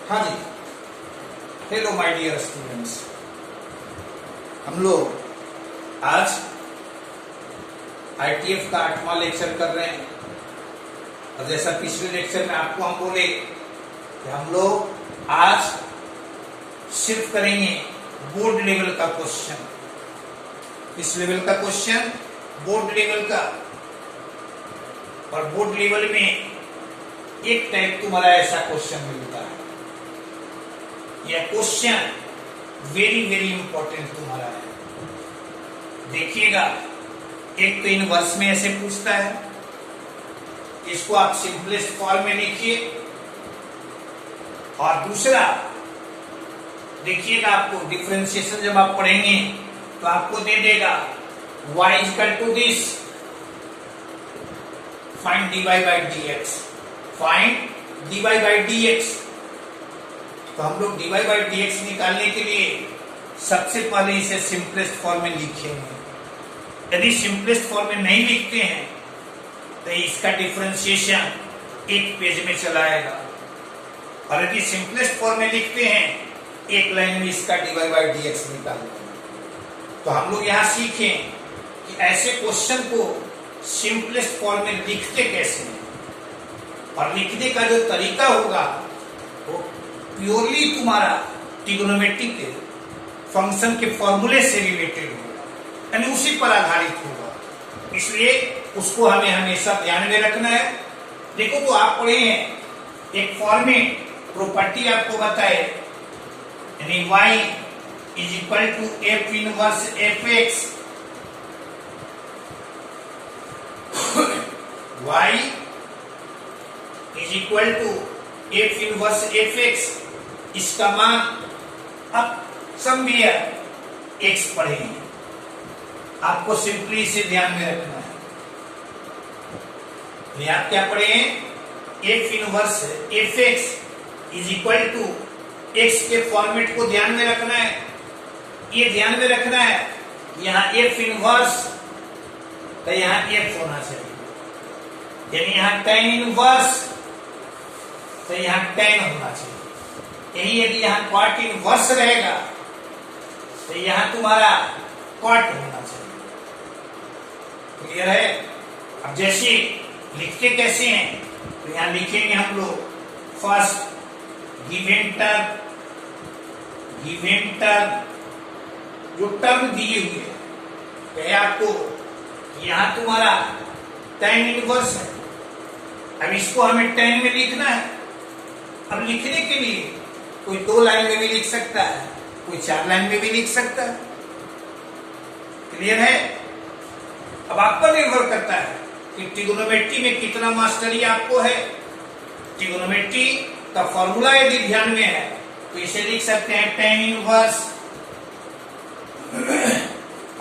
हाँ जी, hello my dear students. हम लोग आज ITF का 8वां लेक्चर कर रहे हैं और जैसा पिछले लेक्चर में आपको हम बोले कि हम लोग आज सिर्फ करेंगे बोर्ड लेवल का क्वेश्चन। इस लेवल का क्वेश्चन बोर्ड लेवल का, और बोर्ड लेवल में एक टाइप तुम्हारा ऐसा क्वेश्चन मिलता है। यह क्वेश्चन वेरी वेरी इंपॉर्टेंट तुम्हारा है। देखिएगा, एक तो इन वर्ष में ऐसे पूछता है, इसको आप सिंपलेस्ट फॉर्म में लिखिए, और दूसरा देखिएगा, आपको डिफरेंशिएशन जब आप पढ़ेंगे तो आपको दे देगा y equal to this, find dy by dx, find dy by dx। तो हम लोग dy बाई dx निकालने के लिए सबसे पहले इसे सिंपलेस्ट फॉर्म में लिखेंगे। यदि सिंपलेस्ट फॉर्म में नहीं लिखते हैं तो इसका डिफरेंशिएशन एक पेज में चलाएगा, और यदि सिंपलेस्ट फॉर्म में लिखते हैं एक लाइन में इसका dy बाई dx निकालते हैं। तो हम लोग यहाँ सीखें कि ऐसे क्वेश्चन को सिंपलेस्ट फॉर्म में लिखते कैसे हैं, और लिखने का जो तरीका होगा वो प्योरली तुम्हारा ट्रिग्नोमेट्रिक के फंक्शन के फॉर्मूले से रिलेटेड होगा, यानी उसी पर आधारित होगा। इसलिए उसको हमें हमेशा ध्यान में रखना है। देखो, तो आप पढ़े हैं एक फॉर्मेट प्रॉपर्टी आपको बताए, यानी y is equal to f inverse fx, y is equal to f inverse fx। इसका मान अब समवेयर x पढ़े हैं, आपको सिंपली इसे ध्यान में रखना है। आप क्या पढ़े हैं, f inverse fx is equal to x के फॉर्मेट को ध्यान में रखना है। ये ध्यान में रखना है, यहाँ f इनवर्स तो यहाँ f होना चाहिए, यानी यहाँ tan इनवर्स तो यहाँ tan होना चाहिए। यही यदि यहाँ cot इनवर्स रहेगा तो यहाँ तुम्हारा cot होना चाहिए। क्लियर है? अब जैसे लिखते कैसे हैं, तो यहाँ लिखेंगे हम लोग फर्स्ट गिवन टर्म जो टर्म दिए हुए हैं, कहे आपको यहाँ तुम्हारा tan इनवर्स है। अब इसको हमें tan में लिखना है। अब लिखने के लिए कोई 2 लाइन में भी लिख सकता है, कोई 4 लाइन में भी लिख सकता है। क्लियर है? अब आप पर निर्भर करता है कि ट्रिग्नोमेट्री में कितना मास्टरी आपको है। ट्रिग्नोमेट्री का फॉर्मूला यदि ध्यान में है तो इसे लिख सकते हैं tan इनवर्स,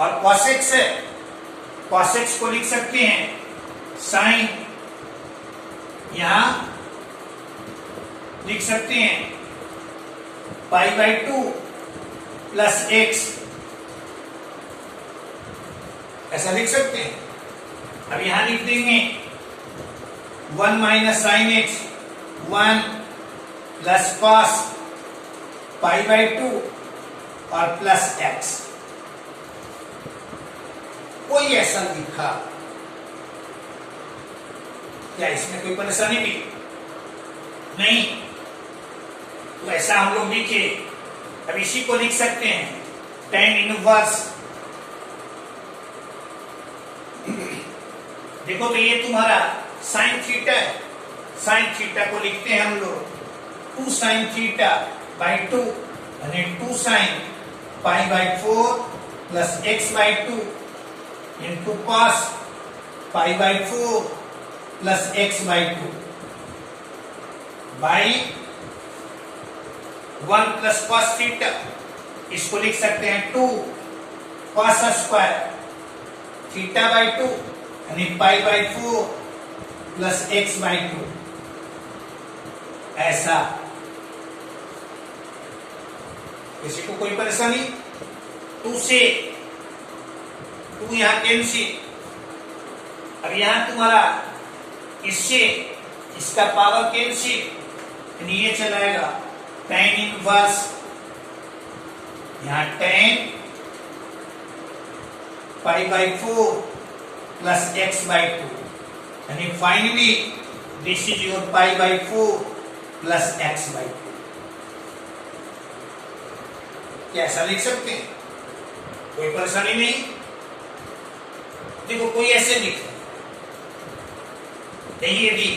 और cosx है, cosx को लिख सकते हैं साइन, यहां लिख सकते हैं पाई बाई 2 प्लस x, ऐसा लिख सकते हैं। अब यहां लिख देंगे 1 minus sine x, 1 plus cos pi by 2 और प्लस x। कोई ऐसा लिखा क्या? इसमें कोई परेशानी भी नहीं, तो ऐसा हम लोग लिखे। अब इसी को लिख सकते हैं tan इनवर्स। देखो, तो ये तुम्हारा साइन थीटा है। साइन थीटा को लिखते हैं हम लोग 2 साइन थीटा बाई 2, यानी 2 sine pi by 4 plus x by 2 into cos pi by 4 plus x by 2 by 1 plus cos theta. इसको लिख सकते हैं 2 कॉस स्क्वायर थीटा बाई 2, यानी पाई बाई 4 प्लस x बाई 2। ऐसा किसी को कोई परेशानी? 2 से 2 यहां कैंसिल। अब यहां तुम्हारा इससे इसका पावर कैंसिल, ये चलाएगा tan इनवर्स, यहां tan pi by 4 plus x by 2, यानी finally this is your pi by 4 plus x by 2। क्या ऐसा लिख सकते हैं? कोई परेशानी नहीं। देखो कोई ऐसे लिखा, यदि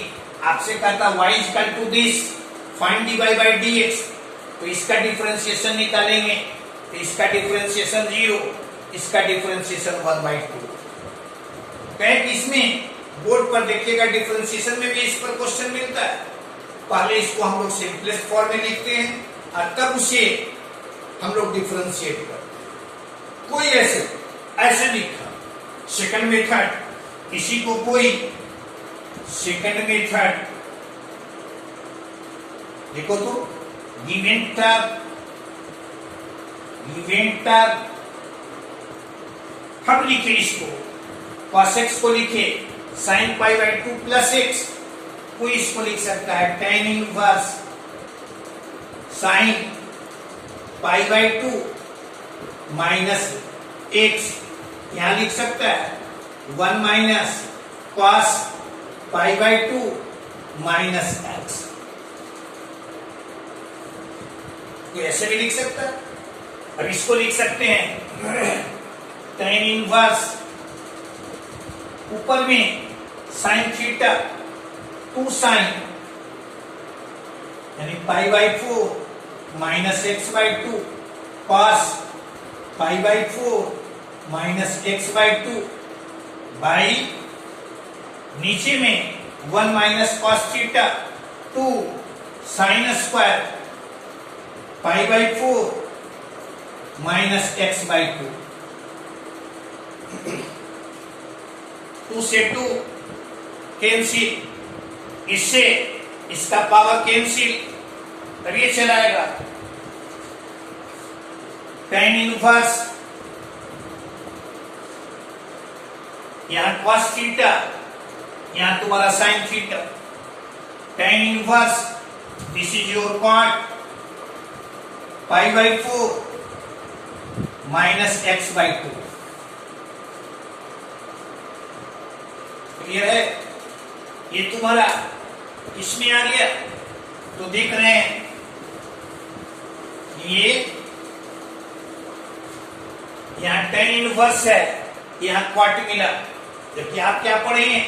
आपसे कहता y equal to this, find dy by dx, तो इसका डिफरेंशिएशन निकालेंगे, तो इसका डिफरेंशिएशन 0, इसका डिफरेंशिएशन 1/2। कहे इसमें बोर्ड पर देखिएगा डिफरेंशिएशन में भी इस पर क्वेश्चन मिलता है। पहले इसको हम लोग सिंपलेस्ट फॉर्म में लिखते हैं और तब उसे हम लोग डिफरेंशिएट करते हैं। कोई ऐसे लिखा सेकंड मेथड, किसी को कोई सेकंड मेथड देखो तो गिवन टर्म हम लिखे इसको cos x को लिखे sin pi by 2 plus x, कोई इसको लिख सकता है tan inverse sin pi by 2 minus x, यहां लिख सकता है 1 minus cos pi by 2 minus x, कोई ऐसे भी लिख सकता है। अब इसको लिख सकते हैं tan इनवर्स ऊपर में sin थीटा 2 sin, यानी पाई by 4 minus x by 2 cos pi by 4 minus x by 2 by नीचे में 1 minus cos theta 2 sin square pi by 4 minus x by 2। 2 से 2 कैंसिल, इससे इसका पावर कैंसिल, तब ये चलाएगा tan इनवर्स, यहां cos थीटा, यहां तुम्हारा sin theta, tan inverse this is your cot pi by 4 minus x by 2। Clear है? ये तुम्हारा इसमें आ गया, तो देख रहे हैं ये यहां tan इनवर्स है, यहां क्वाट मिला, जबकि आप क्या पढ़ेंगे,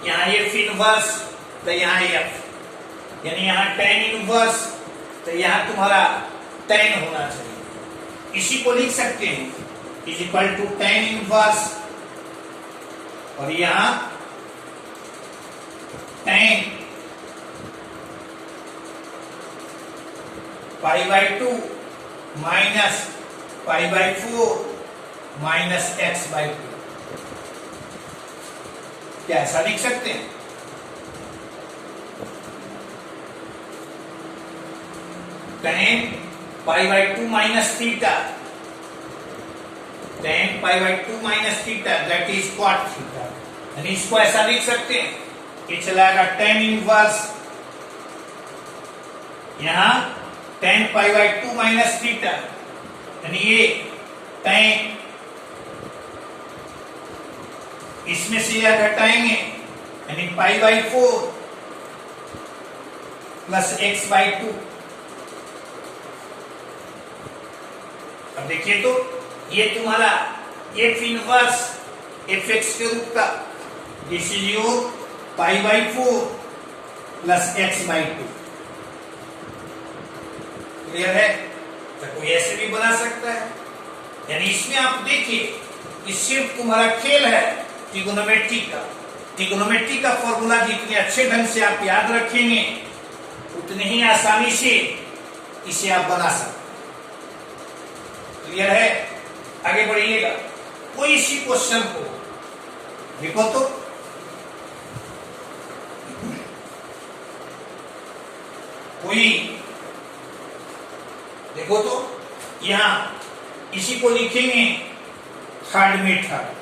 यहां f इनवर्स तो यहां f, यानी यहां tan इनवर्स तो यहां तुम्हारा tan होना चाहिए। इसी को लिख सकते हैं is equal to tan inverse, और यहां tan pi by 2 minus pi by 4 minus x by 2। क्या ऐसा लिख सकते हैं? tan pi by 2 minus theta, tan pi by 2 minus theta that is cot theta, यानी इसको ऐसा लिख सकते हैं कि चलाएगा tan इनवर्स, यहां tan pi by 2 minus theta, यानी ये tan, इसमें से यह घटाएंगे, यानी पाई बाई 4 प्लस x बाई 2। अब देखिए तो ये तुम्हारा f इनवर्स fx के रूप का, this is your pi by 4 plus x by 2। Clear है? तो कोई ऐसे भी बना सकता है, यानी इसमें आप देखिए कि सिर्फ तुम्हारा खेल है ट्रिगोनोमेट्री का। ट्रिगोनोमेट्री का फॉर्मूला जितने अच्छे ढंग से आप याद रखेंगे उतने ही आसानी से इसे आप बना सकते। क्लियर है? आगे बढ़िएगा। कोई इसी क्वेश्चन को देखो तो, कोई देखो तो यहां इसी को लिखेंगे थर्ड मेथड।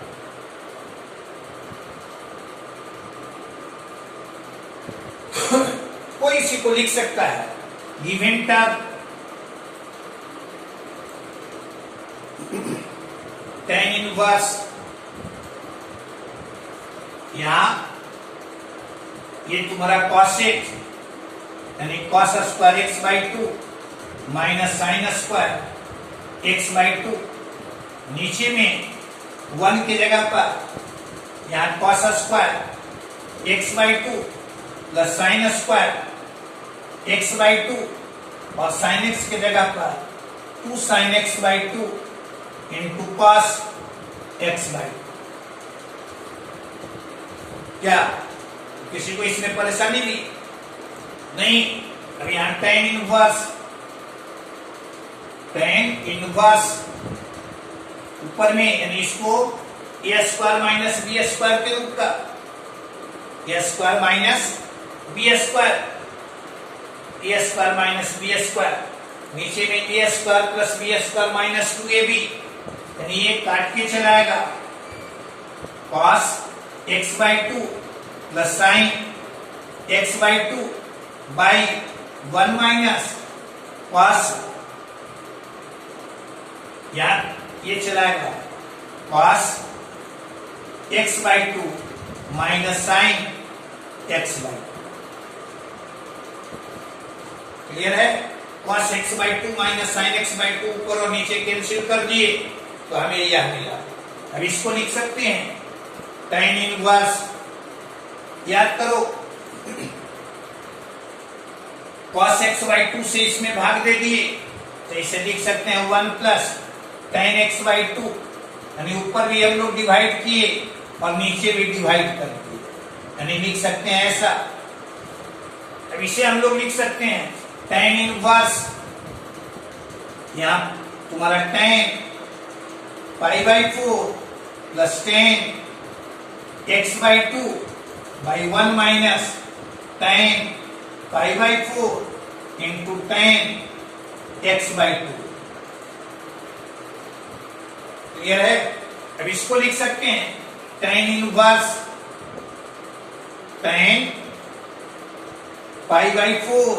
कोई इसी को लिख सकता है गिवन टर्म tan इनवर्स, यहां ये तुम्हारा cos x यानी cos square x by 2 minus sine square x by 2, नीचे में 1 की जगह पर यहाँ cos square x by 2 plus sine square x by 2 और साइन x की जगह पर 2 sine x by 2 into cos x by 2। क्या किसी को इसमें परेशानी भी नहीं? अब यहां tan इनवर्स ऊपर में, यानी इसको a square minus B square के रूप का, a square minus B square, a square minus B square, नीचे में a square plus B square minus 2ab, यानी ये काट के चलाएगा cos x by 2 plus sine x by 2 by 1 minus cos, ये चलाएगा cos x by 2 minus sine x by 2। Clear है? cos x by 2 minus sine x by 2 ऊपर और नीचे कैंसिल कर दिए तो हमें यह मिला। अब इसको लिख सकते हैं tan इनवर्स, याद करो cos x बाई 2 से इसमें भाग दे दिए तो इसे लिख सकते हैं 1 प्लस tan x बाई 2, यानी ऊपर भी हम लोग डिवाइड किए और नीचे भी डिवाइड कर दिए, यानी लिख सकते हैं ऐसा। अब इसे हम लोग लिख सकते हैं tan इनवर्स, यहां तुम्हारा tan pi by 4 plus tan x by 2 by 1 minus tan pi by 4 into tan x by 2। Clear है? अब इसको लिख सकते हैं tan inverse tan pi by 4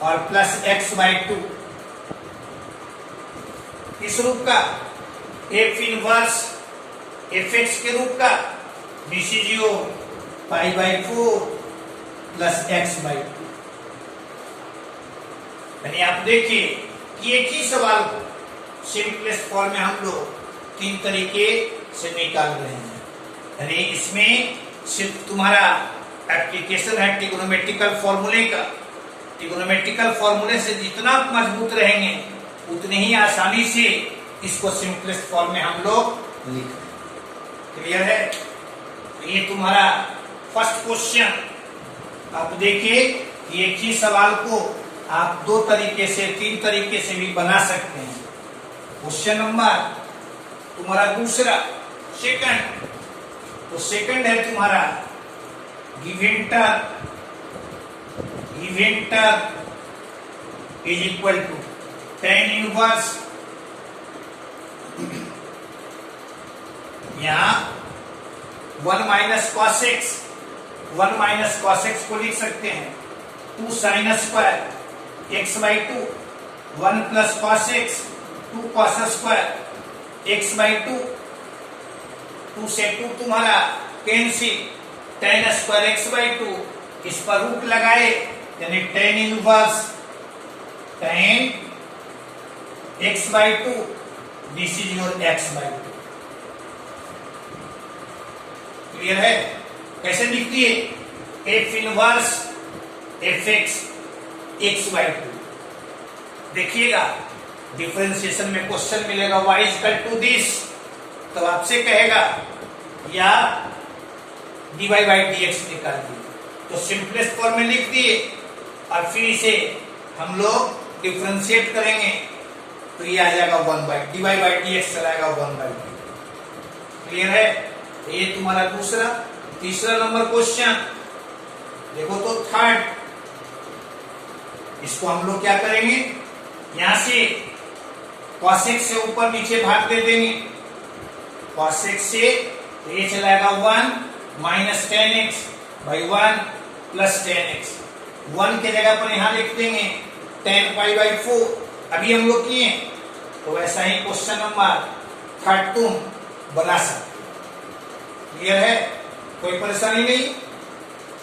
और प्लस x बाई 2, इस रूप का f इनवर्स fx के रूप का BCGO pi by 4 plus x by 2। यानी आप देखिए कि एक ही सवाल को सिंपलेस्ट फॉर्म में हम लोग 3 तरीके से निकाल रहे हैं। यानी इसमें सिर्फ तुम्हारा एप्लीकेशन है ट्रिग्नोमेट्रिकल फॉर्मूले का। ट्रिग्नोमेट्रिकल फॉर्मूले से जितना मजबूत रहेंगे उतने ही आसानी से इसको सिंपलेस्ट फॉर्म में हम लोग लिख रहे हैं। क्लियर है? तो ये तुम्हारा फर्स्ट क्वेश्चन। आप देखिए कि एक ही सवाल को आप 2 तरीके से 3 तरीके से भी बना सकते हैं। क्वेश्चन नंबर तुम्हारा दूसरा, सेकंड, तो सेकंड है तुम्हारा given term is equal to tan inverse, यहां 1 minus cos x, 1 minus cos x को लिख सकते हैं 2 sine square x by 2, 1 plus cos x 2 cos square x by 2, 2 से 2 तुम्हारा cancel, tan square x by 2, इस पर रूट लगाए यानी tan inverse tan x by 2, this is your x by 2। Clear है? कैसे लिखती है? f inverse fx x by 2। देखिएगा डिफरेंशिएशन में क्वेश्चन मिलेगा y इक्वल टू दिस, तो आपसे कहेगा या dy बाई dx निकाल दिए, तो सिंपलेस्ट फॉर्म में लिख दिए और फिर इसे हम लोग डिफरेंशिएट करेंगे तो ये आ जाएगा 1 बाई dy बाई dx चलाएगा 1 बाई dy। क्लियर है? ये तुम्हारा दूसरा। तीसरा नंबर क्वेश्चन देखो तो थर्ड, इसको हम लोग क्या करेंगे, यहां से cos x से ऊपर नीचे भाग दे देंगे, cos x से ये चलाएगा 1 minus tan x by 1 plus tan x, 1 के जगह पर यहां लिख देंगे tan पाई बाई 4। अभी हम लोग किए तो वैसा ही क्वेश्चन नंबर 3 तुम बना सकते हो। क्लियर है, कोई परेशानी नहीं।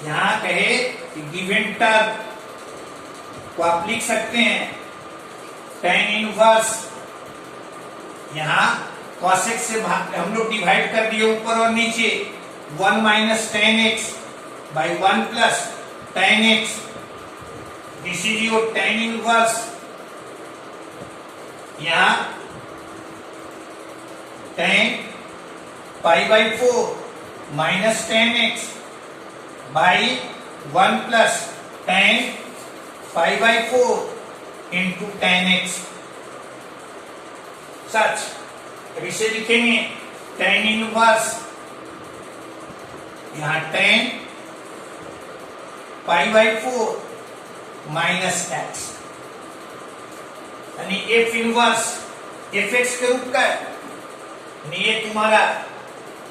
यहां कहे कि गिवन टर्म को आप लिख सकते हैं tan इनवर्स, यहां cos x से हम लोग डिवाइड कर दिए ऊपर और नीचे 1 minus tan x by 1 plus tan x। This is your tan inverse. यहां tan pi by 4 minus tan x by 1 plus tan pi by 4 into tan x। सच अब इसे लिखेंगे tan इनवर्स, यहां tan pi by 4 minus x, यानी f inverse F x के रूप का है, यानी ये तुम्हारा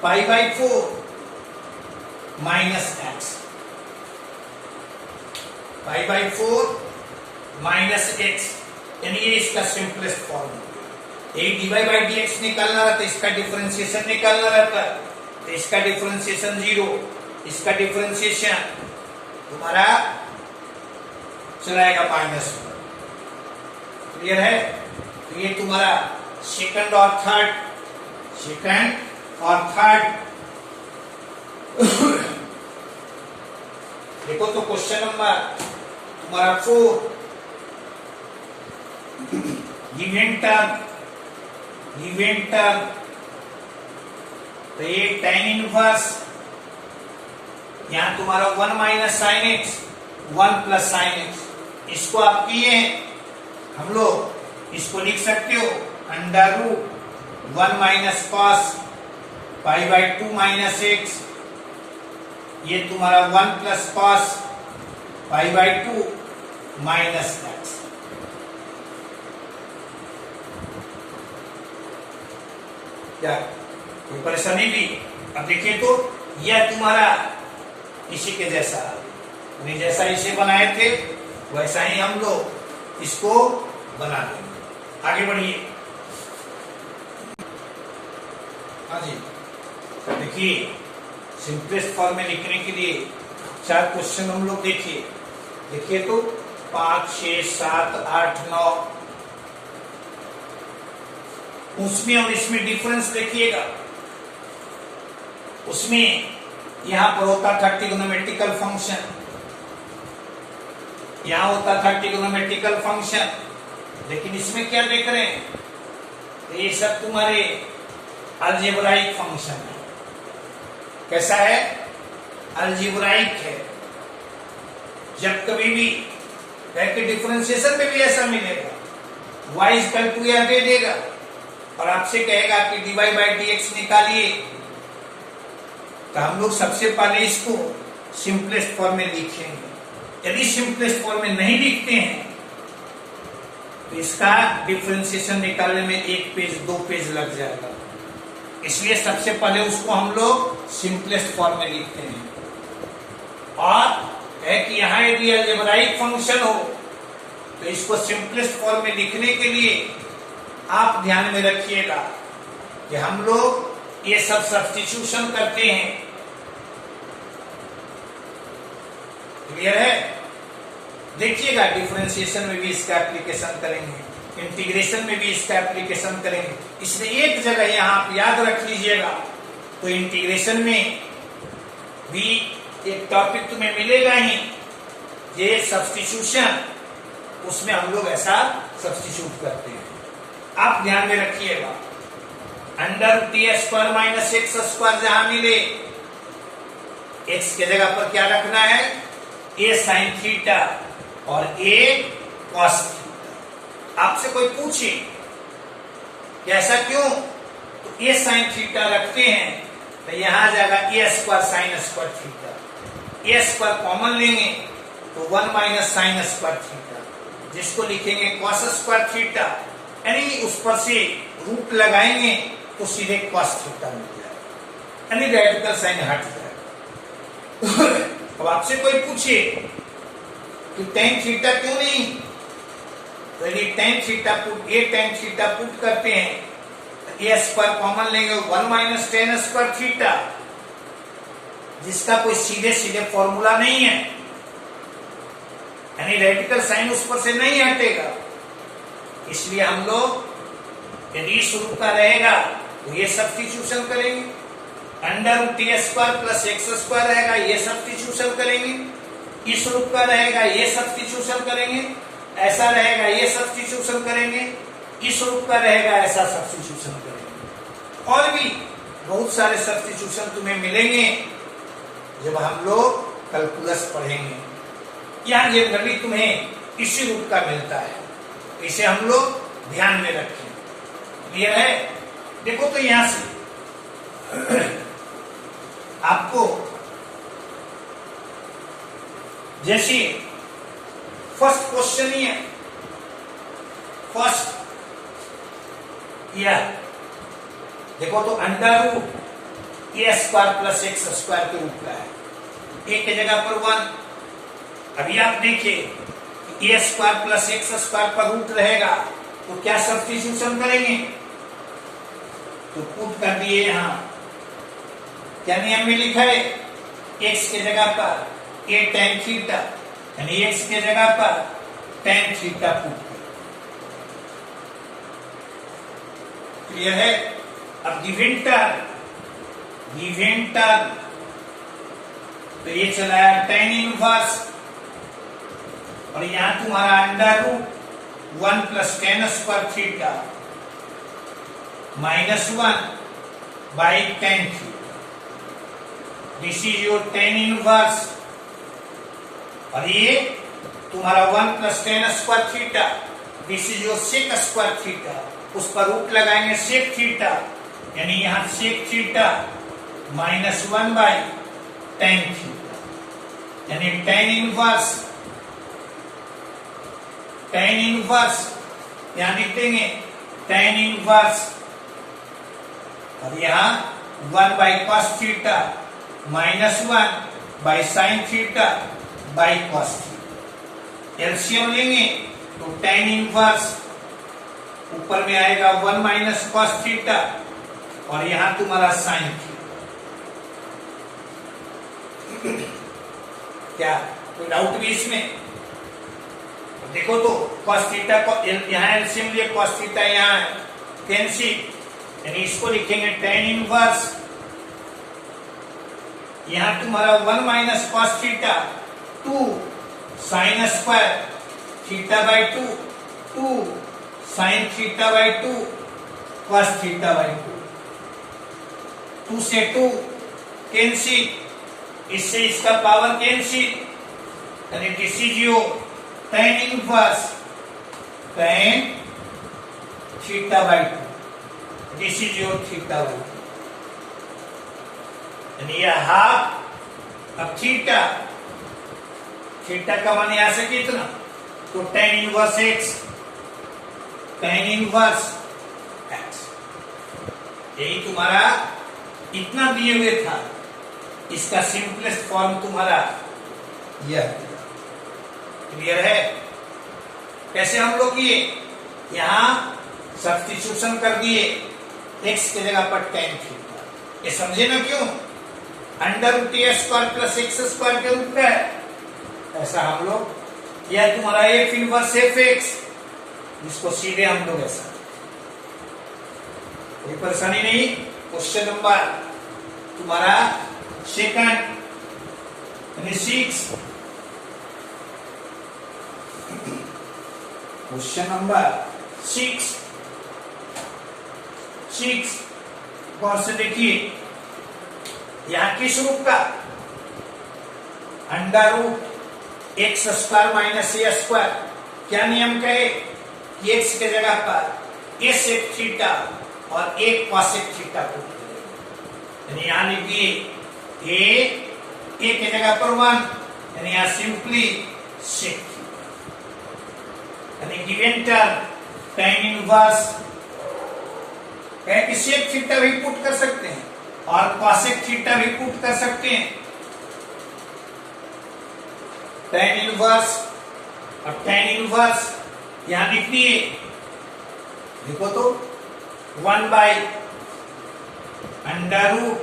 पाई by 4 minus x, pi by 4 minus x, यानी ये इसका सिंपलेस्ट फॉर्म है। एक dy बाई dx निकालना रहता है, इसका डिफरेंशिएशन निकालना रहता है, तो इसका डिफरेंशिएशन 0, इसका डिफरेंशिएशन तुम्हारा चलाएगा माइनस। क्लियर है, तो ये तुम्हारा सेकंड और थर्ड देखो तो क्वेश्चन नंबर तुम्हारा 4 गिवन टर्म, तो ये tan इनवर्स, यहां तुम्हारा 1 minus sine x 1 plus sine x, इसको आप किए हैं, हम लोग इसको लिख सकते हो under root 1 minus cos pi by 2 minus x, ये तुम्हारा 1 plus cos pi by 2 minus x. क्या कोई परेशानी भी? अब देखिए तो यह तुम्हारा इसी के जैसा, जैसा इसे बनाए थे वैसा ही हम लोग इसको बना देंगे। आगे बढ़िए। हाँ जी, देखिए सिंपलेस्ट फॉर्म में लिखने के लिए 4 क्वेश्चन हम लोग देखिए तो 5, 6, 7, 8, 9, उसमें और इसमें डिफरेंस देखिएगा। उसमें यहां पर होता था ट्रिग्नोमेट्रिकल फंक्शन, यहां होता था ट्रिग्नोमेट्रिकल फंक्शन, लेकिन इसमें क्या देख रहे हैं, तो ये सब तुम्हारे अलजेब्राइक फंक्शन है। कैसा है? अलजेब्राइक है। जब कभी भी के डिफरेंशिएशन में भी ऐसा मिलेगा, y इक्वल टू यह दे देगा और आपसे कहेगा कि dy बाई dx निकालिए, तो हम लोग सबसे पहले इसको सिंपलेस्ट फॉर्म में लिखेंगे। यदि सिंपलेस्ट फॉर्म में नहीं लिखते हैं तो इसका डिफरेंशिएशन निकालने में 1 पेज 2 पेज लग जाएगा। इसलिए सबसे पहले उसको हम लोग सिंपलेस्ट फॉर्म में लिखते हैं। और है कि यहां यदि अलजेब्राइक फंक्शन हो तो इसको सिंपलेस्ट फॉर्म में लिखने के लिए आप ध्यान में रखिएगा कि हम लोग ये सब सब्स्टिट्यूशन करते हैं। क्लियर है? देखिएगा डिफरेंशिएशन में भी इसका एप्लीकेशन करेंगे, इंटीग्रेशन में भी इसका एप्लीकेशन करेंगे। इसलिए एक जगह यहां आप याद रख लीजिएगा, तो इंटीग्रेशन में भी एक टॉपिक तुम्हें मिलेगा ही, ये सब्स्टिट्यूशन, उसमें हम लोग ऐसा सब्स्टिट्यूट करते हैं। आप ध्यान में रखिएगा, under T square minus x square जहां मिले, एक्स के जगह पर क्या रखना है? ए साइन थीटा और ए कॉस थीटा। आपसे कोई पूछे कि ऐसा क्यों, तो ए साइन थीटा रखते हैं तो यहां आ जाएगा ए स्क्वायर साइन स्क्वायर थीटा। ए स्क्वायर कॉमन लेंगे तो 1 माइनस साइन स्क्वायर थीटा, जिसको लिखेंगे कॉस स्क्वायर थीटा, यानी उस पर से रूट लगाएंगे तो सीधे कॉस थीटा मिल जाएगा, यानी रेडिकल साइन हट जाएगा। अब आपसे कोई पूछे कि टेन थीटा क्यों नहीं? तो यदि टेन थीटा पुट करते हैं तो ए स्क्वायर कॉमन लेंगे 1 माइनस टेन स्क्वायर थीटा, जिसका कोई सीधे सीधे फॉर्मूला नहीं है, यानी रेडिकल साइन उस पर से नहीं हटेगा। इसलिए हम लोग यदि इस रूप का रहेगा तो ये सब्स्टिट्यूशन करेंगे, under root T square plus x square रहेगा, ये सब्स्टिट्यूशन करेंगे, इस रूप का रहेगा ये सब्स्टिट्यूशन करेंगे, ऐसा रहेगा ये सब्स्टिट्यूशन करेंगे, इस रूप का रहेगा ऐसा सब्स्टिट्यूशन करेंगे, और भी बहुत सारे सब्स्टिट्यूशन तुम्हें मिलेंगे जब हम लोग कैलकुलस पढ़ेंगे। यहाँ जनरली तुम्हें इसी रूप का मिलता है, इसे हम लोग ध्यान में रखें। क्लियर है? देखो तो यहां से आपको जैसे फर्स्ट क्वेश्चन ही है, फर्स्ट यह देखो तो under root A square plus x square के रूप का है, ए की जगह पर 1। अभी आप देखिए ए स्क्वायर प्लस एक्स स्क्वायर पर रूट रहेगा तो क्या सब्स्टिट्यूशन करेंगे? तो पुट कर दिए यहां, क्या नियम में लिखा है? एक्स के जगह पर ए टेन थीटा, यानी एक्स के जगह पर टेन थीटा पुट कर। क्लियर है? अब गिवन टर्म तो ये चला है टेन इनवर्स, और यहां तुम्हारा under root 1 plus tan square theta minus 1 by tan theta, this is your tan inverse, और ये तुम्हारा 1 plus tan square theta, this is your sec square theta, उस पर रूट लगाएंगे सेक थीटा, यानी यहां sec theta minus 1 by tan theta, यानी tan inverse यहां लिख देंगे टेन इनवर्स, और यहां 1 by cos theta minus 1 by sine theta by cos theta. LCM लेंगे तो टेन इनवर्स ऊपर में आएगा 1 माइनस कॉस थीटा, और यहां तुम्हारा साइन थीटा। क्या कोई डाउट भी इसमें? देखो तो cos थीटा को यहाँ एलसीएम लिए, cos थीटा यहाँ है, कैंसिल, यानी इसको लिखेंगे टेन इनवर्स, यहाँ तुम्हारा 1 minus cos theta 2 sine square theta by 2 sign theta by 2 cos theta by 2 से 2 कैंसिल, इससे इसका पावर कैंसिल, यानी this is your tan inverse tan theta by 2, this is your theta by 2, यानी यह half. अब theta का मान यहां से कितना? तो tan inverse x, tan inverse x, यही तुम्हारा इतना दिए हुए था, इसका सिंपलेस्ट फॉर्म तुम्हारा यह। क्लियर है? कैसे हम लोग किए? यहां सब्स्टिट्यूशन कर दिए, एक्स की जगह पर टेन थीटा, ये समझे ना क्यों? Under root A square plus x square के रूप में है, ऐसा हम लोग, यह तुम्हारा एफ इनवर्स एफ एक्स, जिसको सीधे हम लोग ऐसा, कोई परेशानी नहीं। क्वेश्चन नंबर तुम्हारा सेकंड 6, क्वेश्चन नंबर 6 गौर से देखिए, यहां किस रूप का? Under root x square minus ए स्क्वायर। क्या नियम कहे कि एक्स के जगह पर ए सेक थीटा और एक कॉसेक थीटा को, यानी यहां लिख दिए ए के जगह पर 1, यानी यहां सिंपली सेक थीटा, यानी गिवन टर्म टेन इनवर्स है कि सेक थीटा भी पुट कर सकते हैं और कॉसेक थीटा भी पुट कर सकते हैं। टेन इनवर्स अब tan इनवर्स यहां लिख दिए, देखो तो 1 by under root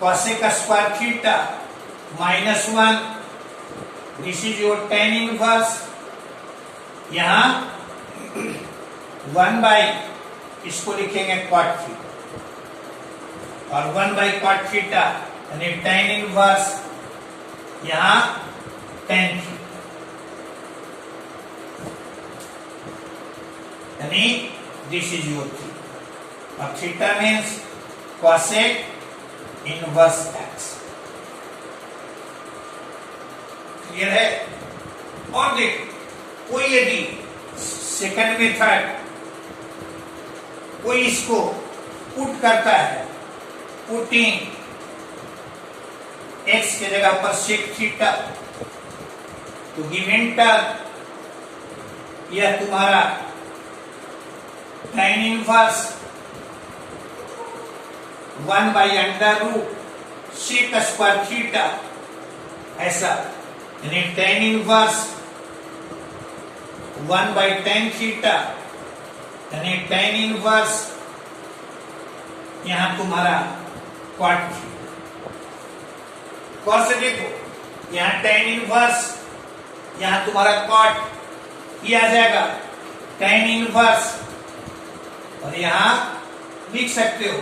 cosec square theta minus 1, this is your tan inverse. यहां 1 बाई इसको लिखेंगे cot थीटा और 1 बाई cot थीटा यानी tan इनवर्स यहां tan थीटा, यानी दिस इज योर थीटा। अब theta means cosec inverse x। Clear है? और देखो, कोई यदि सेकंड मेथड कोई इसको पुट करता है, पुटिंग x के जगह पर sec थीटा, तो गिवन टर्म यह तुम्हारा tan inverse 1 by under root sec square theta, ऐसा, यानी tan inverse 1 by tan theta, यानी tan इनवर्स यहां तुम्हारा cot थीटा। कौन से देखो, यहां tan इनवर्स यहां तुम्हारा cot ये आ जाएगा tan इनवर्स, और यहां लिख सकते हो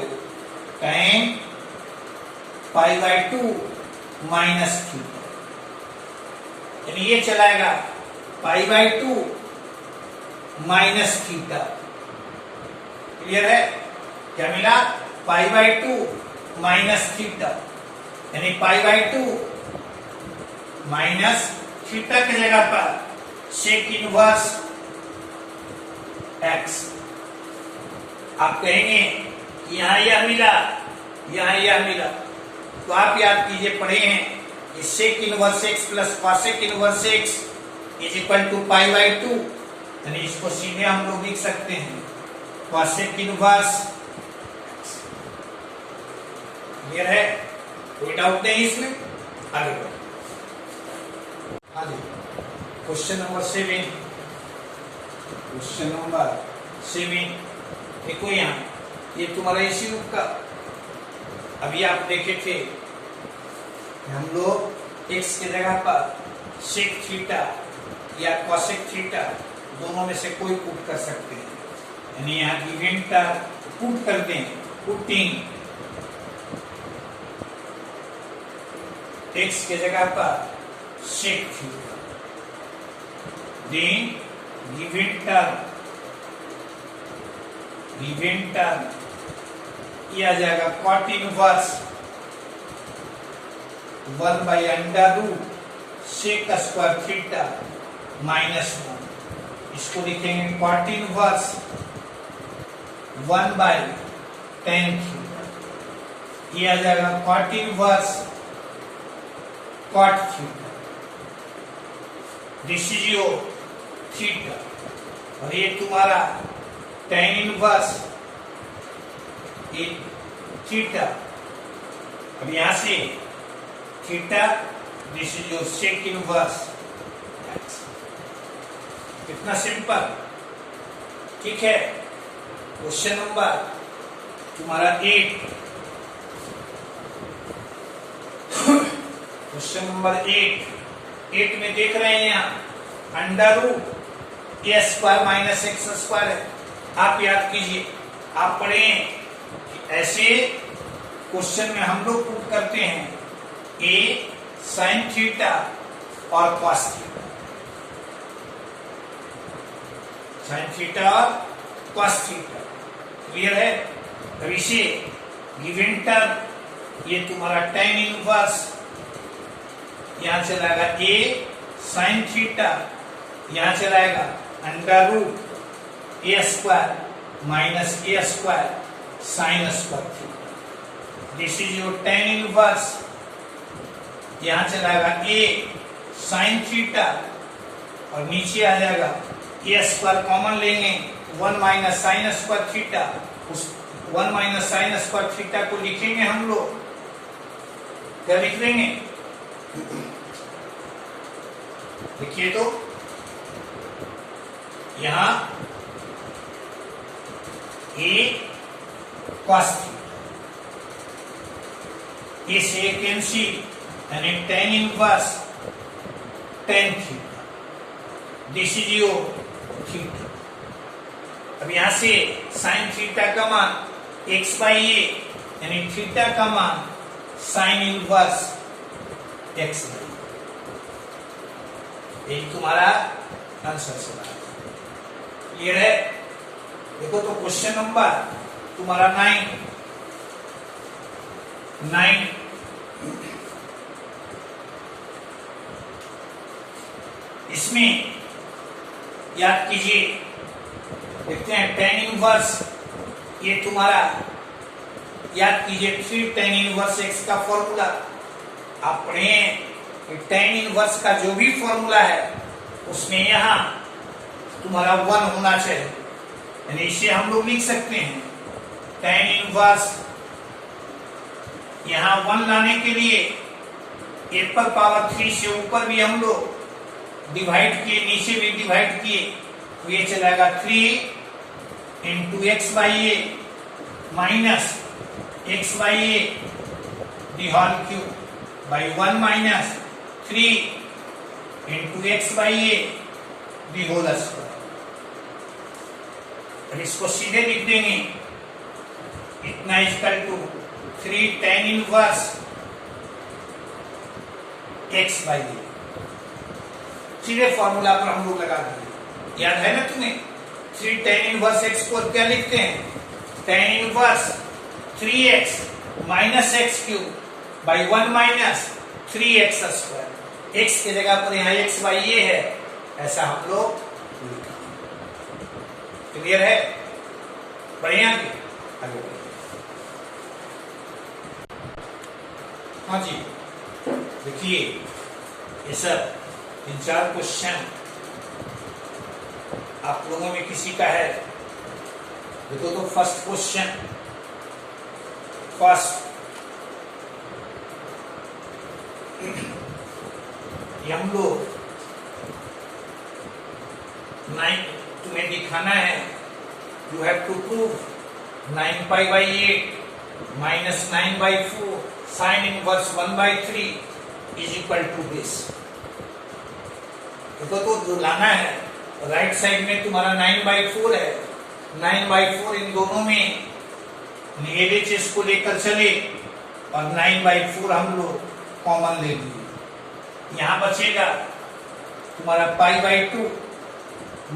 tan pi by 2 minus theta, यानी ये चलाएगा पाई बाई 2 माइनस थीटा। क्लियर है? क्या मिला? पाई बाई 2 माइनस थीटा, यानी पाई बाई 2 माइनस थीटा की जगह पर सेक इनवर्स एक्स। आप कहेंगे कि यहां यह मिला, यहां यह मिला, तो आप याद कीजिए, पढ़े हैं कि sec inverse x plus cosec inverse x is equal to pi by 2, यानी इसको सीधे हम लोग लिख सकते हैं कॉसेक इनवर्स। क्लियर है? कोई डाउट नहीं इसमें? आगे बढ़ो, आगे क्वेश्चन नंबर 7। क्वेश्चन नंबर 7 देखो, यहां ये तुम्हारा इसी रूप का, अभी आप देखे थे हम लोग x की जगह पर सेक थीटा या कॉसेक थीटा दोनों में से कोई पुट कर सकते हैं, यानी यहां गिवन टर्म पुट कर दें, पुटिंग x के जगह पर sec theta, then given term ये आ जाएगा cot inverse 1 by under root sec square theta minus 1, इसको लिखेंगे cot inverse 1 by tan theta, ये आ जाएगा cot inverse cot theta, this is your theta, और ये तुम्हारा tan इनवर्स थीटा। अब यहां से theta, this is your sec inverse x. कितना सिंपल, ठीक है? क्वेश्चन नंबर तुम्हारा 8, क्वेश्चन नंबर 8 में देख रहे हैं यहां under root A square minus x square है। आप याद कीजिए, आप पढ़े ऐसे क्वेश्चन में हम लोग पुट करते हैं ए साइन थीटा और कॉस थीटा, साइन थीटा और कॉस थीटा। क्लियर है? अब इसे गिवन टर्म ये तुम्हारा tan इनवर्स यहां चलाएगा ए साइन थीटा, यहां चलाएगा under root A square minus A square sine square theta, this is your tan inverse, यहां चलाएगा ए साइन थीटा और नीचे आ जाएगा ए स्क्वायर कॉमन लेंगे 1 माइनस साइन स्क्वायर थीटा, उस 1 माइनस साइन स्क्वायर थीटा को लिखेंगे हम लोग, क्या लिख देंगे? देखिए तो यहां ए cos थीटा, ए से कैंसिल यानी tan inverse tan theta, this is your theta. अब यहां से sin थीटा का मान x बाई ए यानी थीटा का मान sin इनवर्स x बाई, यही तुम्हारा आंसर सवाल क्लियर है। देखो तो क्वेश्चन नंबर तुम्हारा 9 इसमें याद कीजिए, देखते हैं tan इनवर्स, ये तुम्हारा याद कीजिए 3 tan इनवर्स x का फॉर्मूला आप पढ़े, tan इनवर्स का जो भी फॉर्मूला है उसमें यहां तुम्हारा 1 होना चाहिए, यानी इसे हम लोग लिख सकते हैं tan इनवर्स, यहां 1 लाने के लिए a पर पावर 3 से ऊपर भी हम लोग डिवाइड किए, नीचे भी डिवाइड किए, तो ये चलेगा 3 into x by a minus x by a the whole cube by 1 minus 3 into x by a the whole square. अब इसको सीधे लिख देंगे, इतना equal to 3 tan inverse x by a, सीधे फॉर्मूला पर हम लोग लगा देंगे, याद है ना तुम्हें 3 tan इनवर्स एक्स को क्या लिखते हैं, tan inverse 3x minus x cube by 1 minus 3x square, x की जगह पर यहाँ x बाई ए है, ऐसा हम लोग लिखा। क्लियर है, बढ़िया आगे। हाँ जी, देखिए ये सब 3-4 क्वेश्चन आप लोगों में किसी का है, देखो तो फर्स्ट क्वेश्चन, फर्स्ट ये हम लोग 9 तुम्हें दिखाना है, you have to prove 9 pi by 8 minus 9 by 4 sine inverse 1 by 3 is equal to this. देखो तो जो लाना है राइट साइड में तुम्हारा 9 बाई 4 है, 9 बाई 4 इन दोनों में LHS को लेकर चले और 9 बाई 4 हम लोग कॉमन ले लिए, यहां बचेगा तुम्हारा पाई by 2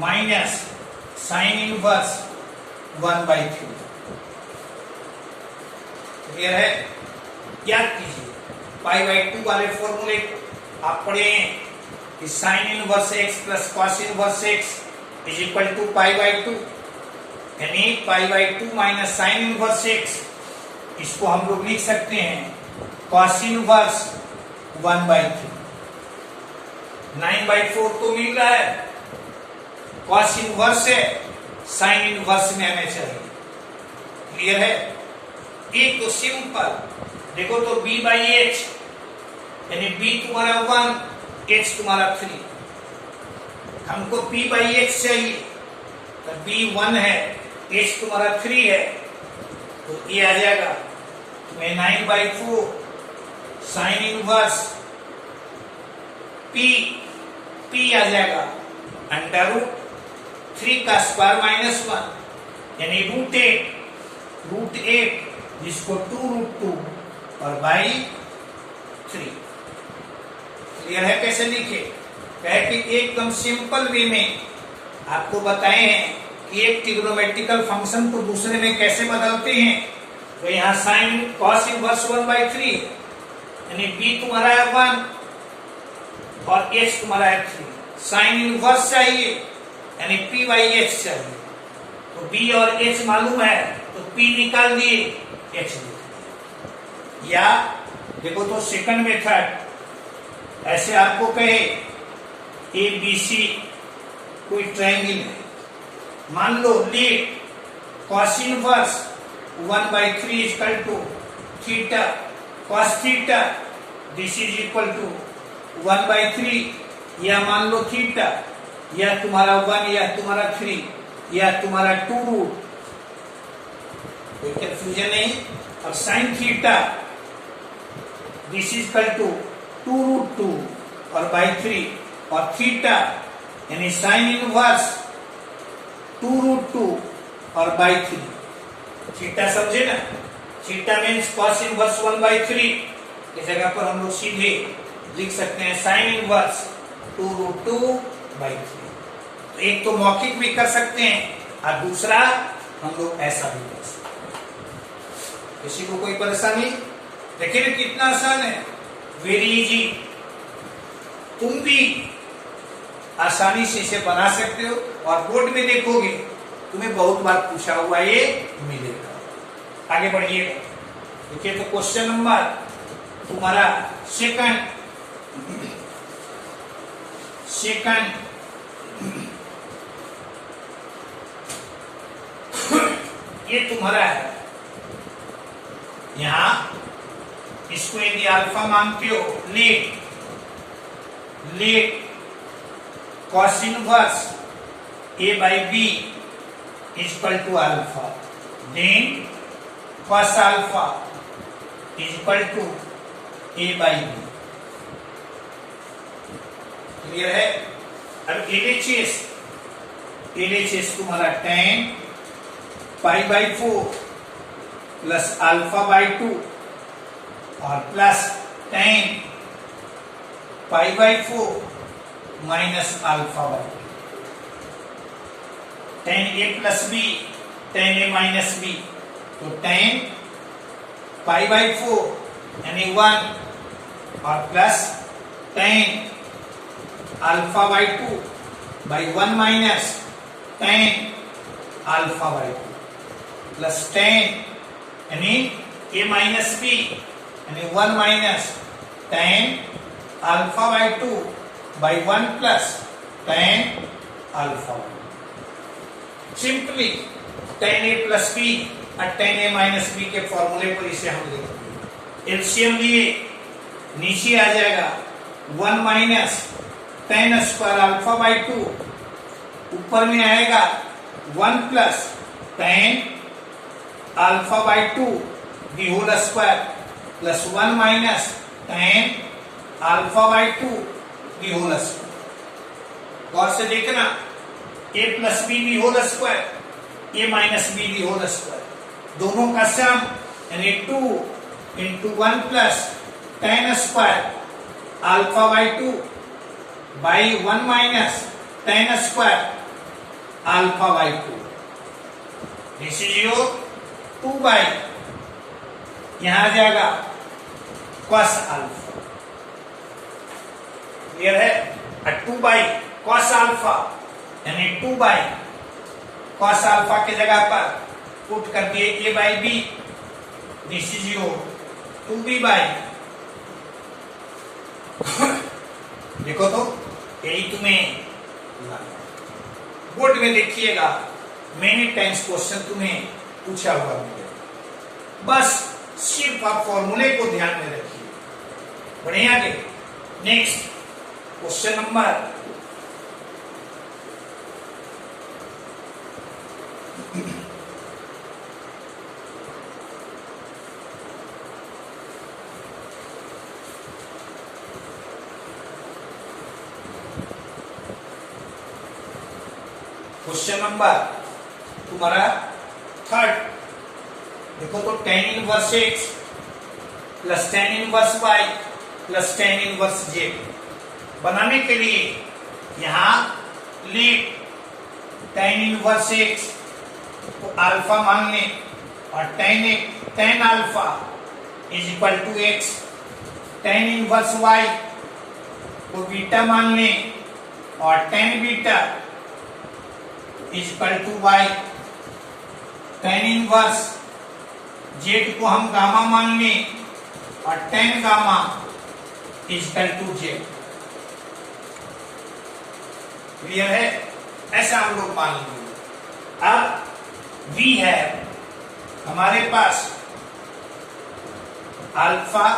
minus sine inverse 1 by 3। Clear है, याद कीजिए पाई बाई 2 वाले फॉर्मूले आप पढ़े हैं कि sine inverse x plus cos inverse x is equal to pi by 2, यानी पाई by 2 minus sine inverse x, इसको हम लोग लिख सकते हैं कॉस इनवर्स 1 बाई 3। 9 बाई 4 तो मिल रहा है, कॉस इनवर्स है, साइन इनवर्स में हमें चाहिए। क्लियर है, एक तो सिंपल, देखो तो b बाई एच यानी b तुम्हारा 1 h तुम्हारा 3, हमको p बाई x चाहिए, तो b 1 है, h तुम्हारा 3 है, तो ये आ जाएगा तुम्हें 9 बाई 4 साइन इनवर्स p आ जाएगा अंडर रूट 3 का स्क्वायर माइनस 1 यानी रूट 8 जिसको 2√2 और बाई 3। क्लियर है, कैसे लिखे, कहे कि एकदम सिंपल वे में आपको बताए हैं कि एक ट्रिग्नोमेट्रिकल फंक्शन को दूसरे में कैसे बदलते हैं। तो यहाँ साइन कॉस इनवर्स 1 बाई 3 यानी b तुम्हारा है 1 और h तुम्हारा है 3, साइन इनवर्स चाहिए यानी p बाई h चाहिए, तो b और h मालूम है तो p निकाल दिए, h लिख दिए। या देखो तो सेकंड मेथड, ऐसे आपको कहे ए बी सी कोई ट्रायंगल है, मान लो let cos inverse 1 by 3 is equal to theta cos theta, this is equal to 1 by 3, या मान लो थीटा, यह तुम्हारा 1, यह तुम्हारा 3, यह तुम्हारा 2 रूट, कोई कंफ्यूजन नहीं। अब sine theta this is equal to 2 root 2 और बाई 3, और थीटा यानी साइन इनवर्स 2 रूट 2 और बाई 3। थीटा समझे ना, थीटा मीन्स कॉस इनवर्स 1/3। इस जगह पर हम लोग सीधे लिख सकते हैं साइन इनवर्स 2 रूट 2/3। तो एक तो मौखिक भी कर सकते हैं और दूसरा हम लोग ऐसा भी कर सकते हैं। किसी को कोई परेशानी? देखिए ना कितना आसान है, वेरी इजी। तुम भी आसानी से इसे बना सकते हो और बोर्ड में देखोगे तुम्हें बहुत बार पूछा हुआ ये मिलेगा। आगे बढ़िएगा। देखिए तो क्वेश्चन नंबर तुम्हारा सेकंड ये तुम्हारा है। यहां इसको यदि अल्फा मानते हो, let cos inverse a by b is equal to alpha, then cos alpha is equal to a by b। Clear है? अब LHS तुम्हारा tan pi by 4 plus alpha by 2 और plus tan pi by 4 minus alpha by 2, tan a plus b, tan a minus b, तो tan pi by 4 यानी 1 और plus tan alpha by 2 by 1 minus tan alpha by 2 plus tan यानी a minus b यानी 1 minus tan alpha by 2 by 1 plus tan alpha. Simply tan a plus b और tan a minus b के फॉर्मूले पर इसे हम लिखते हैं। एलसीएम लिए नीचे आ जाएगा 1 minus tan square alpha by 2, ऊपर में आएगा 1 plus tan alpha by 2 the whole square plus 1 minus tan alpha by 2 the whole square. और से देखना a plus b the whole square, a minus b the whole square, दोनों का sum यानी 2 into 1 plus tan square alpha by 2 by 1 minus tan square alpha by 2। This is your 2 by, यहां आ जाएगा cos alpha. Clear है? 2 by cos alpha यानी 2 by cos alpha के जगह पर पुट कर दिए a by b, this is your 2b by. देखो तो यही तुम्हें बोर्ड में देखिएगा, मेनी टाइम्स क्वेश्चन तुम्हें पूछा हुआ मिलेगा। बस सिर्फ आप फॉर्मूले को ध्यान में रखिए। बढ़िया आगे नेक्स्ट क्वेश्चन नंबर तुम्हारा थर्ड। देखो तो tan inverse x plus tan inverse y plus tan inverse z बनाने के लिए यहां लेट tan इनवर्स x को अल्फा मान लें और tan alpha is equal to x, tan inverse y को बीटा मान लें और tan beta is equal to y, tan inverse z को हम गामा मान लें और tan gamma is equal to z। Clear है? ऐसा हम लोग मान लेंगे। अब v है हमारे पास alpha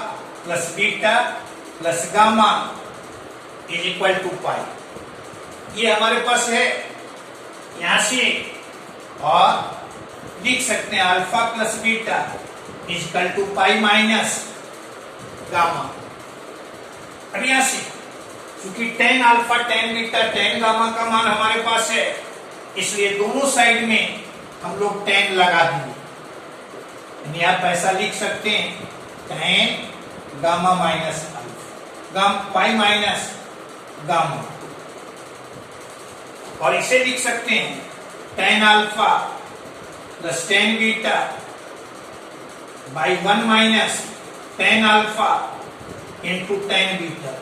plus beta plus gamma is equal to pi. ये हमारे पास है यहां से, और लिख सकते हैं alpha plus beta equal to pi minus gamma. अब यहां से क्योंकि tan alpha tan beta tan gamma का मान हमारे पास है, इसलिए दोनों साइड में हम लोग टेन लगा देंगे। आप ऐसा लिख सकते हैं टेन गामा माइनस अल्फा पाई माइनस गामा, और इसे लिख सकते हैं tan alpha plus tan beta by 1 minus tan alpha into tan beta.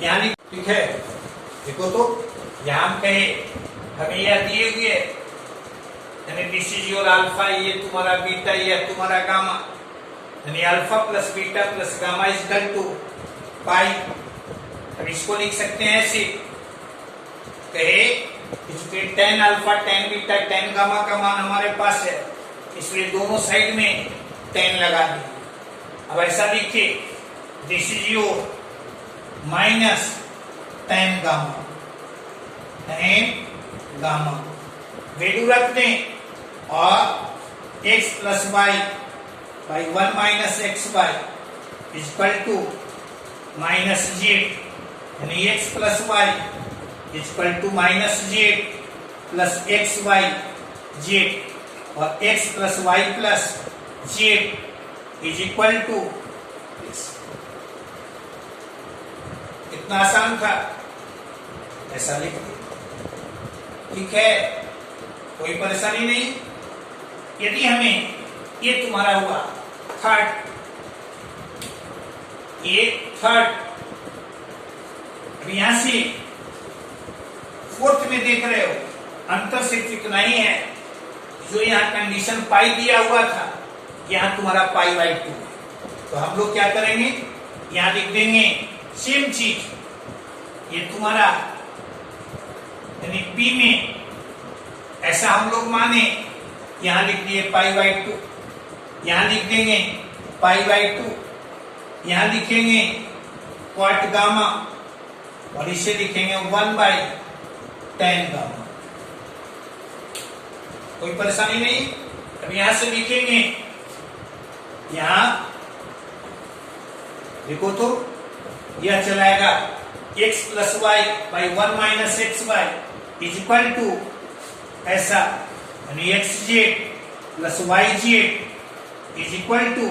यानी ठीक है, देखो तो यहां हम कहे हमें यह दिए हुए यानी दिस इज योर अल्फा, ये तुम्हारा बीटा, ये तुम्हारा गामा, यानी alpha plus beta plus gamma is equal to pi. अब इसको लिख सकते हैं ऐसे, कहे इसके tan alpha tan beta tan gamma का मान हमारे पास है, इसलिए दोनों साइड में टेन लगा दें। अब ऐसा लिखिए this is your minus tan gamma, tan gamma value रख दें, और x plus y by 1 minus x y equal to minus z, यानी x plus y equal to minus z plus x y z, और x plus y plus z is equal to, कितना आसान था, ऐसा लिख दिया। ठीक है, कोई परेशानी नहीं। यदि हमें ये तुम्हारा हुआ थर्ड, ये थर्ड, अब यहां से फोर्थ में देख रहे हो अंतर सिर्फ इतना ही है, जो यहाँ कंडीशन पाई दिया हुआ था यहाँ तुम्हारा पाई बाई 2 है। तो हम लोग क्या करेंगे, यहाँ लिख देंगे सेम चीज, ये तुम्हारा यानी पी में ऐसा हम लोग माने, यहां लिख दिए पाई बाई 2, यहां लिख देंगे पाई बाई 2, यहां लिखेंगे क्वाट गामा, और इसे लिखेंगे 1 बाई 10 गामा। कोई परेशानी नहीं। अब यहां से लिखेंगे, यहां देखो तो यह चलाएगा x plus y by 1 minus x y is equal to ऐसा, यानी x z plus y z is equal to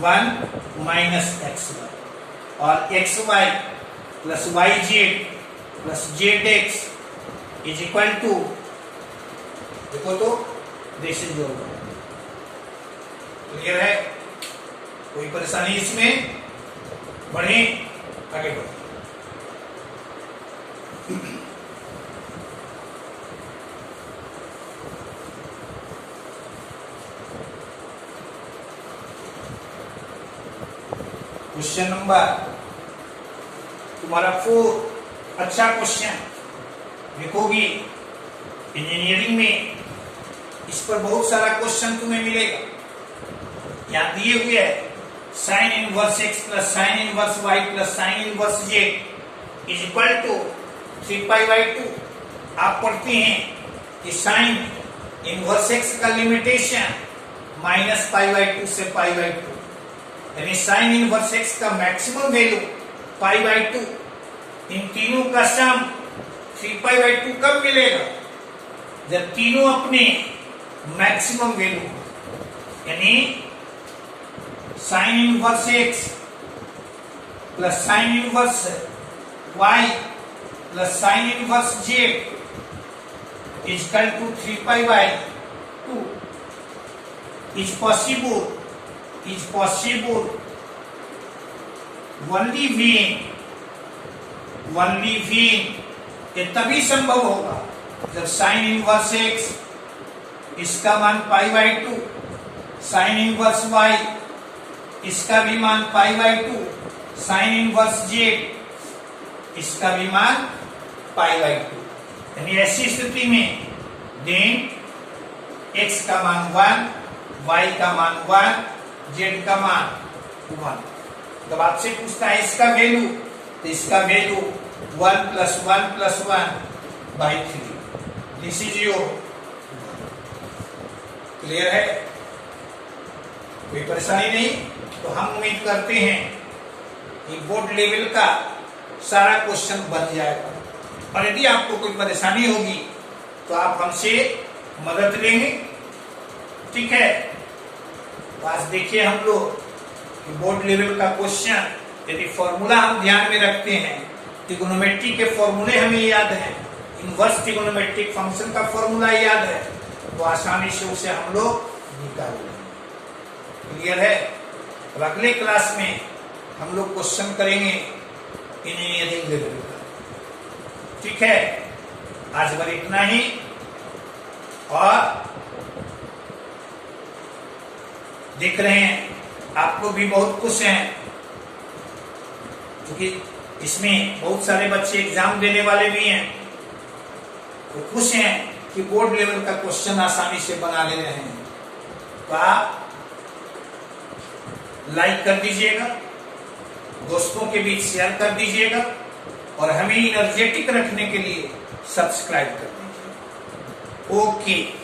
1 minus x y, और x y plus y z plus z x is equal to, देखो तो this is your. Clear है, कोई परेशानी इसमें, बढ़े आगे बढ़े। क्वेश्चन नंबर तुम्हारा 4, अच्छा क्वेश्चन देखोगे इंजीनियरिंग में, इस पर बहुत सारा क्वेश्चन तुम्हें मिलेगा। यहां दिए हुए है sine inverse x plus sine inverse y plus sine inverse z is equal to 3 pi by 2। आप पढ़ते हैं कि साइन इनवर्स एक्स का लिमिटेशन माइनस पाई बाई 2 से पाई बाई 2, यानी साइन इनवर्स एक्स का मैक्सिमम वैल्यू पाई बाई 2, इन तीनों का सम 3 पाई बाई 2 कब मिलेगा, जब तीनों अपने मैक्सिमम वैल्यू, यानी sine inverse x plus sine inverse y plus sine inverse z is equal to 3 pi by 2 is possible only when ये तभी संभव होगा जब साइन इनवर्स एक्स इसका मान pi by 2, sine inverse y इसका भी मान pi by 2, sine inverse z इसका भी मान पाई बाई 2, यानी ऐसी स्थिति में देन एक्स का मान 1, वाई का मान 1, जेड का मान 1। जब आपसे पूछता है इसका वैल्यू, तो इसका value 1 + 1 + 1/3। This is your. Clear है? कोई परेशानी नहीं? तो हम उम्मीद करते हैं कि बोर्ड लेवल का सारा क्वेश्चन बन जाएगा। और यदि आपको कोई परेशानी होगी तो आप हमसे मदद लेंगे। ठीक है? तो आज देखिए हम लोग कि बोर्ड लेवल का क्वेश्चन, यदि फॉर्मूला हम ध्यान में रखते हैं, ट्रिग्नोमेट्री के फॉर्मूले हमें याद है, इनवर्स ट्रिग्नोमेट्रिक फंक्शन का फॉर्मूला याद है, तो आसानी से उसे हम लोग निकाल लेंगे। क्लियर है? अब अगले क्लास में हम लोग क्वेश्चन करेंगे इंजीनियरिंग लेवल का। ठीक है? आज बार इतना ही। और देख रहे हैं आप लोग भी बहुत खुश हैं, क्योंकि इसमें बहुत सारे बच्चे एग्जाम देने वाले भी हैं, तो खुश हैं कि बोर्ड लेवल का क्वेश्चन आसानी से बना ले रहे हैं। तो आप लाइक कर दीजिएगा, दोस्तों के बीच शेयर कर दीजिएगा, और हमें एनर्जेटिक रखने के लिए सब्सक्राइब कर दीजिएगा। ओके।